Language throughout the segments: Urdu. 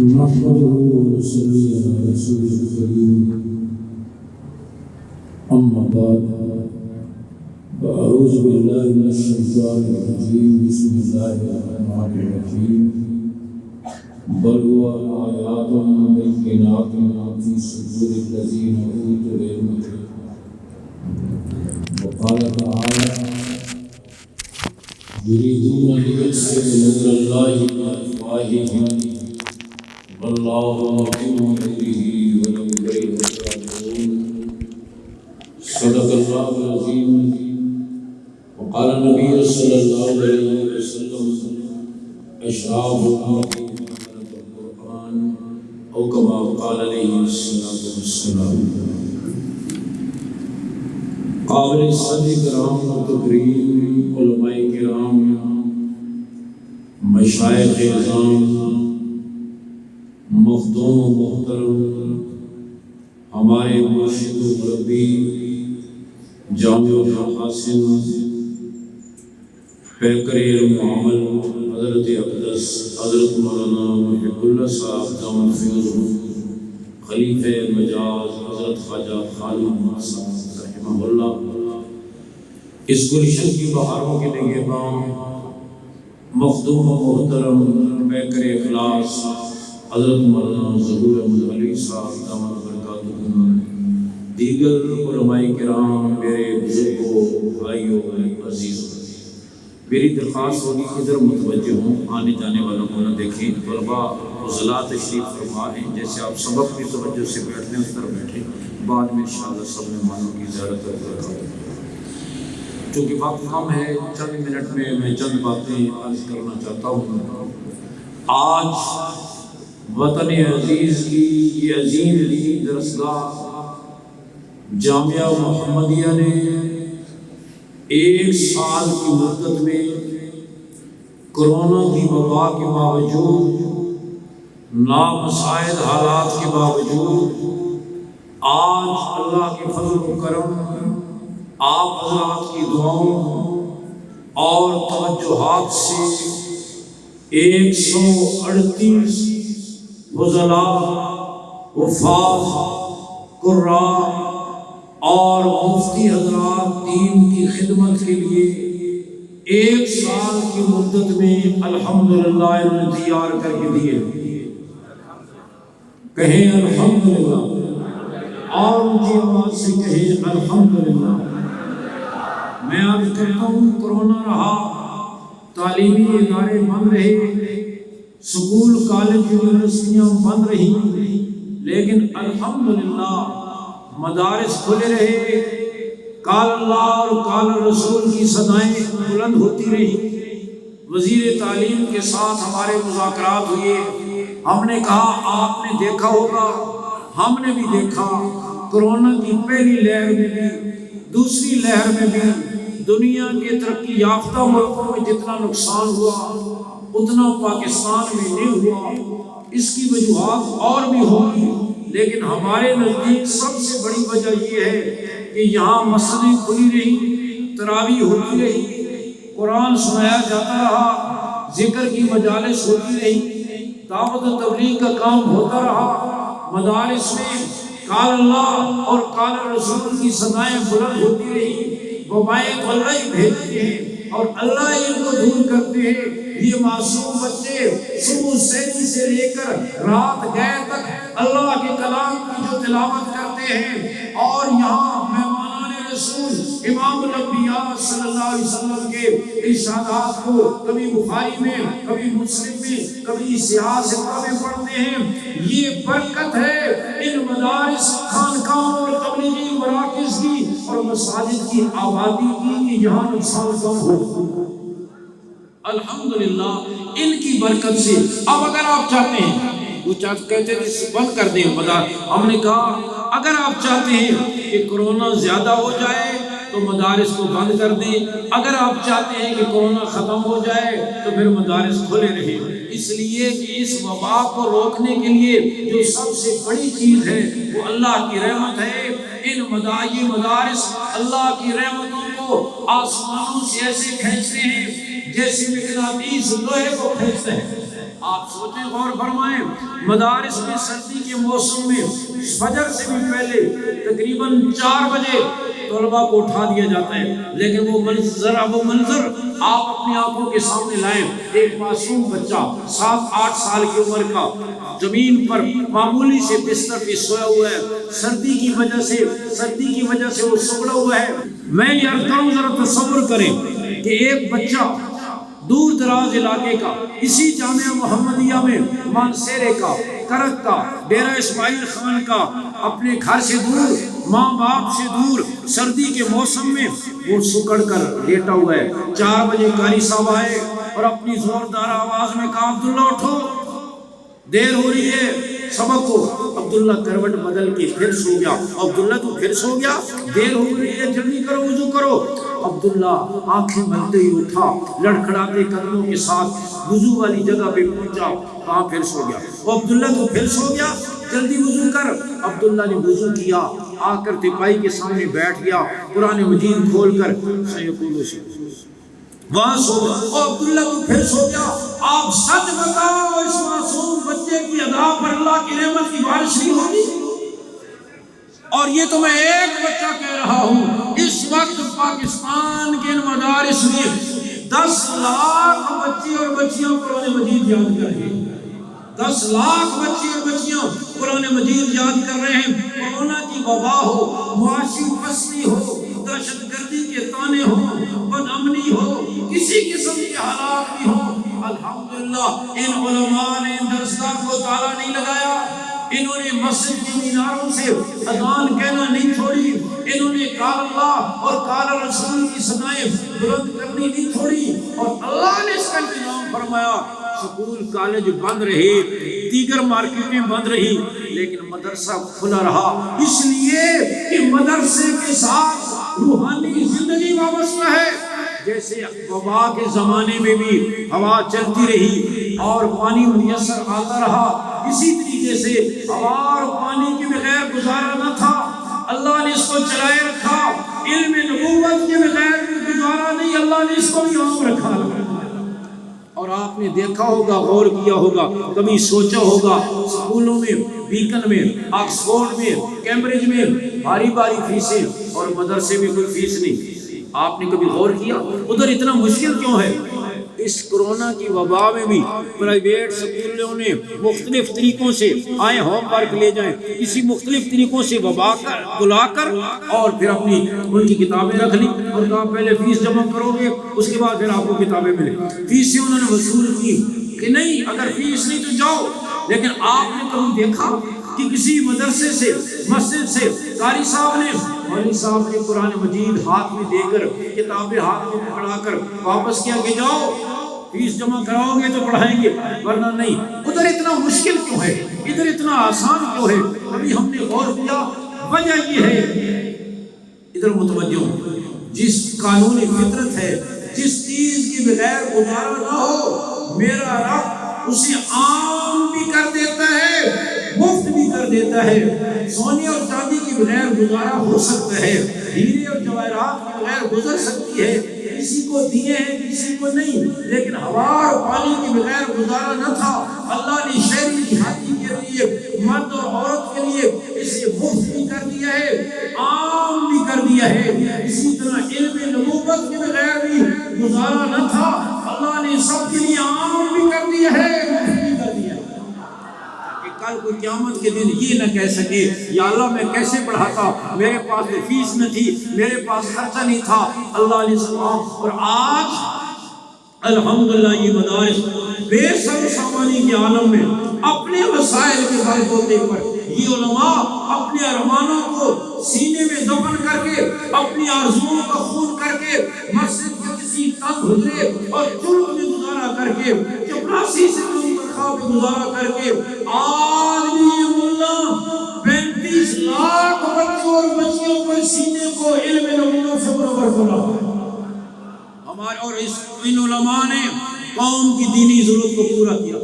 نحمده ونصلي على رسوله الكريم أما بعد فأعوذ بالله من الشيطان الرجيم بسم الله الرحمن الرحيم بل هو آيات بينات في صدور الذين أوتوا العلم وقال تعالى يريدون ليطفئوا نور الله بأفواههم والله متم نوره ولو كره الكافرون صدق الله العظيم وقال النبي صلى الله عليه وسلم أشراف أمتي القرآن أو كما قال عليه الصلاة والسلام. قابل صدر کرام و تکریم علماء کرام مشائخ اعظام مخدوم و محترم ہمارے مرشد و مربی جامع الحاسن پیکر علم و عمل حضرت اقدس حضرت مولانا محب اللہ صاحب دامت فیض خلیفہ مجاز حضرت خواجہ خالد صاحب رحمہ اللہ، اس گلشن کی بہاروں کے نگہبان مخدوم و محترم پیکر اخلاص حضرت مولانا ظہور احمد علی صاحب دامت برکاتہ، دیگر علماء کرام، میرے بزرگوں، بھائیوں، عزیزوں، میری درخواست ہوگی ادھر متوجہ ہوں، آنے جانے والوں کو نہ دیکھیں، طلباء فضلاء تشریف فرما ہیں، جیسے آپ سبق کی توجہ سے بیٹھتے ہیں اس طرح بیٹھیں، بعد میں انشاءاللہ سب مہمانوں کی زیارت کریں. چونکہ وقت کم ہے، چند منٹ میں چند باتیں عرض کرنا چاہتا ہوں. آج وطن عزیز کی یہ عظیم دینی درسگاہ جامعہ محمدیہ نے 1 سال کی مدت میں کرونا کی وبا کے باوجود، نامساعد حالات کے باوجود، آج اللہ کے فضل و کرم، آپ حضرات کی دعاؤں اور توجہات سے 138 فضلاء، حفاظ، قراء اور مفتی حضرات دین کی خدمت کے لیے 1 سال کی مدت میں الحمدللہ انہوں نے تیار کر کے دیے. کہیں الحمدللہ، اور اونچی آواز سے کہیں الحمدللہ. میں عرض کرتا ہوں، کرونا رہا، تعلیمی ادارے بند رہے، سکول کالج یونیورسٹیاں بند رہی، لیکن الحمدللہ مدارس کھلے رہے، قال اللہ اور قال رسول کی صدائیں بلند ہوتی رہی. وزیر تعلیم کے ساتھ ہمارے مذاکرات ہوئے، ہم نے کہا آپ نے دیکھا ہوگا، ہم نے بھی دیکھا، کرونا کی پہلی لہر میں بھی، دوسری لہر میں بھی دنیا کے ترقی یافتہ ملکوں میں جتنا نقصان ہوا اتنا پاکستان میں نہیں ہوا. اس کی وجوہات اور بھی ہوگی، لیکن ہمارے نزدیک سب سے بڑی وجہ یہ ہے کہ یہاں مسجدیں کھلی رہی، تراویح ہوتی رہی، قرآن سنایا جاتا رہا، ذکر کی مجالس ہوتی رہی، دعوت و تبلیغ کا کام ہوتا رہا، مدارس میں قال اللہ اور قال رسول کی صدائیں بلند ہوتی رہی. وبائیں تو اللہ ہی بھیجتے ہیں اور اللہ ہی ان کو دور کرتے ہیں. یہ معصوم بچے صبح سحری سے لے کر رات گئے تک اللہ کے کلام کی جو تلاوت کرتے ہیں، اور یہاں مہمان رسول امام الانبیاء صلی اللہ علیہ وسلم کے ارشادات کو کبھی بخاری میں، کبھی مسلم میں، کبھی صحاح ستہ میں پڑھتے ہیں. یہ برکت ہے ان مدارس، خانقاہوں اور تبلیغی مراکز کی اور مساجد کی آبادی کی کہ یہاں نقصان کم ہو. الحمدللہ ان کی برکت سے. اب اگر آپ چاہتے ہیں، وہ کہتے ہیں بند کر دیں مدار، ہم نے کہا اگر آپ چاہتے ہیں کہ کرونا زیادہ ہو جائے تو مدارس کو بند کر دیں، اگر آپ چاہتے ہیں کہ کرونا ختم ہو جائے تو پھر مدارس کھلے رہیں. اس لیے کہ اس وبا کو روکنے کے لیے جو سب سے بڑی چیز ہے وہ اللہ کی رحمت ہے. ان مدارس اللہ کی رحمتوں کو آسمانوں سے ایسے کھینچتے ہیں جیسے مقناطیس لوہے کو کھینچتے ہیں. آپ سوچیں، غور فرمائیں، مدارس میں سردی کے موسم میں فجر سے بھی پہلے تقریباً 4 بجے طلباء کو اٹھا دیا جاتا ہے، لیکن وہ منظر آپ اپنی آنکھوں کے سامنے لائیں، ایک معصوم بچہ 7-8 سال کی عمر کا زمین پر معمولی سے بستر پہ سویا ہوا ہے، سردی کی وجہ سے وہ سکڑا ہوا ہے۔ میں یہ عرض کروں، ذرا تصور کریں کہ ایک بچہ دور دراز علاقے کا، اسی جامعہ محمدیہ میں مانسیرے کا، کرک کا، ڈیرہ اسماعیل خان کا، اپنے گھر سے دور، ماں باپ سے دور، سردی کے موسم میں وہ سکڑ کر لیٹا ہوا ہے۔ 4 بجے قاری صاحب آئے اور اپنی زوردار آواز میں کہا، عبداللہ اٹھو، دیر ہو رہی ہے سبق کو۔ عبداللہ کروٹ بدل کے پھر سو گیا۔ عبداللہ تو پھر سو گیا، دیر ہو رہی ہے، جلدی کرو، وضو کرو۔ عبداللہ آنکھیں ملتے ہی اٹھا، لڑکھڑاتے قدموں کے ساتھ وضو والی جگہ پہ پہنچا، وہاں پھر سو گیا۔ وہ عبداللہ تو پھر سو گیا، جلدی وضو کر۔ عبداللہ نے وضو کیا، آ کر تپائی کے سامنے بیٹھ گیا، قرآن مجید کھول کر وہاں سو گیا۔ اور عبداللہ تو پھر سو گیا۔ آپ سچ بتاؤ، اس معصوم بچے کی ادا پر اللہ کی نعمت کی بارش نہیں ہوگی؟ اور یہ تو میں ایک بچہ کہہ رہا ہوں، اس وقت پاکستان کے مدارس میں 10 لاکھ بچے اور بچیاں قرآن مجید یاد کر رہے ہیں۔ 10 لاکھ بچے اور بچیاں قرآن مجید یاد کر رہے ہیں۔ کورونا کی وبا ہو، معاشی پستی ہو، دہشت گردی کے تانے ہوں، بد امنی ہو، کسی قسم کے حالات بھی ہوں، الحمدللہ ان علماء نے ان درسگاہ کو تالا نہیں لگایا۔ انہوں نے مسجد کی میناروں سے اذان کہنا نہیں چھوڑی، انہوں نے قال اللہ اور قال رسول کی صدائیں بلند کرنی نہیں چھوڑی، اور اللہ نے اس کا انتظام فرمایا۔ سکول کالج بند رہے، دیگر مارکیٹیں بند رہی، لیکن مدرسہ کھلا رہا، اس لیے کہ مدرسے کے ساتھ روحانی زندگی وابستہ ہے۔ جیسے وبا کے زمانے میں بھی ہوا چلتی رہی اور پانی میسر آتا رہا، اسی طریقے سے ہوا اور پانی کے بغیر گزارا نہ تھا، اللہ نے اس کو چلائے رکھا۔ علم نبوت کے بغیر بھی گزارا نہیں، اللہ نے اس کو بھی عام رکھا۔ اور آپ نے دیکھا ہوگا، غور کیا ہوگا، کبھی سوچا ہوگا، سکولوں میں، بیکن میں، آکسفورڈ میں، کیمبرج میں بھاری بھاری فیسیں، اور مدرسے میں کوئی فیس نہیں۔ آپ نے کبھی غور کیا ادھر اتنا مشکل کیوں ہے؟ اس کرونا کی وبا میں بھی پرائیویٹ سکولوں نے مختلف طریقوں سے آئے ہوم ورک لے جائیں، کسی مختلف طریقوں سے بلا کر اور پھر اپنی ان کی کتابیں رکھ لی اور کہا پہلے فیس جمع کرو گے، اس کے بعد پھر آپ کو کتابیں ملیں۔ فیسیں انہوں نے وصول کی کہ نہیں، اگر فیس نہیں تو جاؤ۔ لیکن آپ نے کبھی دیکھا کہ کسی مدرسے سے، مسجد سے قاری صاحب نے، مولوی صاحب نے قرآن مجید ہاتھ میں دے کر، کتابیں ہاتھ میں پکڑا کر واپس کیا کہ جاؤ فیس جمع کراؤ گے تو پڑھائیں گے، ورنہ نہیں؟ ادھر اتنا مشکل کیوں ہے؟ ادھر اتنا آسان کیوں ہے؟ کبھی ہم نے غور کیا؟ وجہ یہ ہے، ادھر متوجہ ہوں، جس قانون فطرت ہے، جس چیز کے بغیر گزارا نہ ہو، میرا رب اسے عام بھی کر دیتا ہے، مفت بھی کر دیتا ہے۔ سونے اور چاندی کے بغیر گزارا ہو سکتا ہے، ہیرے اور جواہرات کے بغیر گزر سکتی ہے، کسی کو دیے ہیں کسی کو نہیں، لیکن ہوا اور پانی کے بغیر گزارا نہ تھا۔ اللہ نے شہری دیہاتی کے لیے، مرد اور عورت کے لیے اسے مفت بھی کر دیا ہے، عام بھی کر دیا ہے۔ اسی طرح علم نبوت کے بغیر بھی گزارا نہ تھا، اللہ نے سب کے لیے عام بھی کر دیا ہے، مفت بھی کر دیا ہے۔ کل کوئی قیامت کے دن یہ نہ کہہ سکے یا اللہ میں کیسے پڑھاتا، میرے پاس تو فیس نہ تھی، میرے پاس خرچہ نہیں تھا، اللہ نے سب۔ اور آج الحمدللہ یہ مدارس بے سر سامانی کے عالم میں اپنے وسائل کے بل بوتے پر یہ علماء اپنے ارمانوں کو سینے میں دفن کر کے، اپنی آرزوؤں کا خون کر کے، مسجد کے کسی تنگ حجرے اور چرک میں گزارا کر کے، چپراسی سے خواب گزارا کر کے، آج بھی یہ ملا 35 لاکھ بچوں اور بچیوں پر سینے کو علم نبوت سے منور کرا ہے۔ ہمارے اور ان علماء نے قوم کی دینی ضرورت کو پورا کیا۔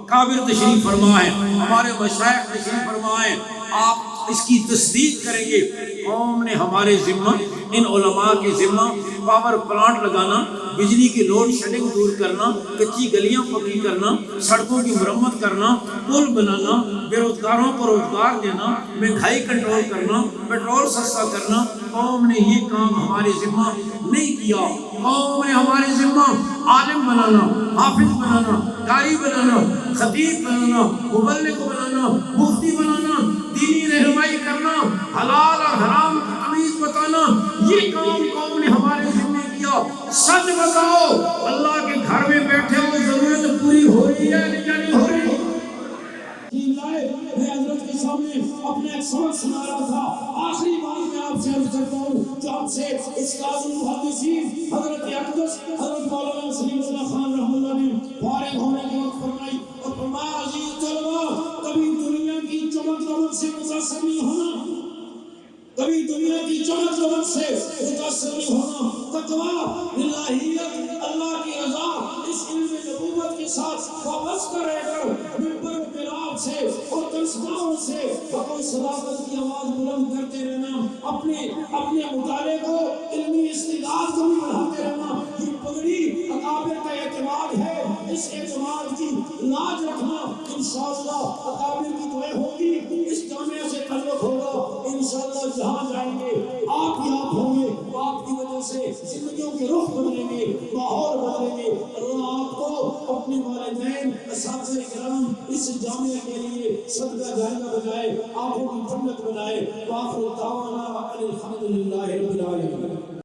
کابر تشریف فرما ہے، ہمارے مشائخ تشریف فرما ہے، آپ اس کی تصدیق کریں گے۔ قوم نے ہمارے ذمہ، ان علماء کے ذمہ پاور پلانٹ لگانا، بجلی کی لوڈ شیڈنگ دور کرنا، کچی گلیاں پکی کرنا، سڑکوں کی مرمت کرنا، پل بنانا، بے روزگاروں کو روزگار دینا، مہنگائی کنٹرول کرنا، پیٹرول سستا کرنا۔ قوم نے یہ کام ہمارے ذمہ نہیں کیا۔ قوم نے ہمارے ذمہ عالم بنانا، حافظ بنانا، قاری بنانا، خطیب بنانا، مبلغ بنانا، مفتی بنانا، دینی رہنمائی کرنا، حلال اور حرام کی تمیز بتانا، یہ کام قوم نے ہمارے ذمہ کیا۔ سچ بتاؤ، اللہ کے گھر میں بیٹھے ہو، ضرورت پوری ہو رہی ہے یا نہیں ہو رہی؟ میں حضرت کے سامنے اپنا ایک سبق سنا رہا تھا۔ آخری بات میں آپ سے عرض کرتا ہوں جو آپ سے استاذ المحدثین حضرت اقدس حضرت مولانا سلیم اللہ خان رحمہ اللہ نے فارغ ہونے کے وقت فرمائی اور فرمایا، عزیز طلبہ، کبھی دنیا کی چمک دمک سے متاثر نہیں ہونا، کبھی دنیا کی چمک دمک سے متاثر نہیں ہونا۔ تقویٰ، الہیت، اللہ کی رضا، اس علم نبوت کے ساتھ وابستہ رہ کر ممبر و محراب سے اور تسبیحوں سے اپنی صداقت کی آواز بلند کرتے رہنا، اپنے مطالعے کو، علمی استعداد کو بھی بڑھاتے رہنا۔ یہ پگڑی اکابر کا اعتماد ہے، اس اعتماد کی لاج رکھنا۔ انشاءاللہ اکابر کی دعائیں ہوگی، اس جامعہ سے تعلق ہوگا، انشاءاللہ جہاں جائیں گے آپ ہی آپ ہوں گے، آپ کی وجہ سے زندگیوں کے رخ بدلیں گے، ماحول بدلیں گے۔ اللہ آپ کو اپنے والدین، اساتذہ کرام، اس جامعہ کے لیے صدقہ جاریہ بنائے، آنکھوں کی جنت بنائے۔ وآخر دعوانا الحمدللہ رب العالمین۔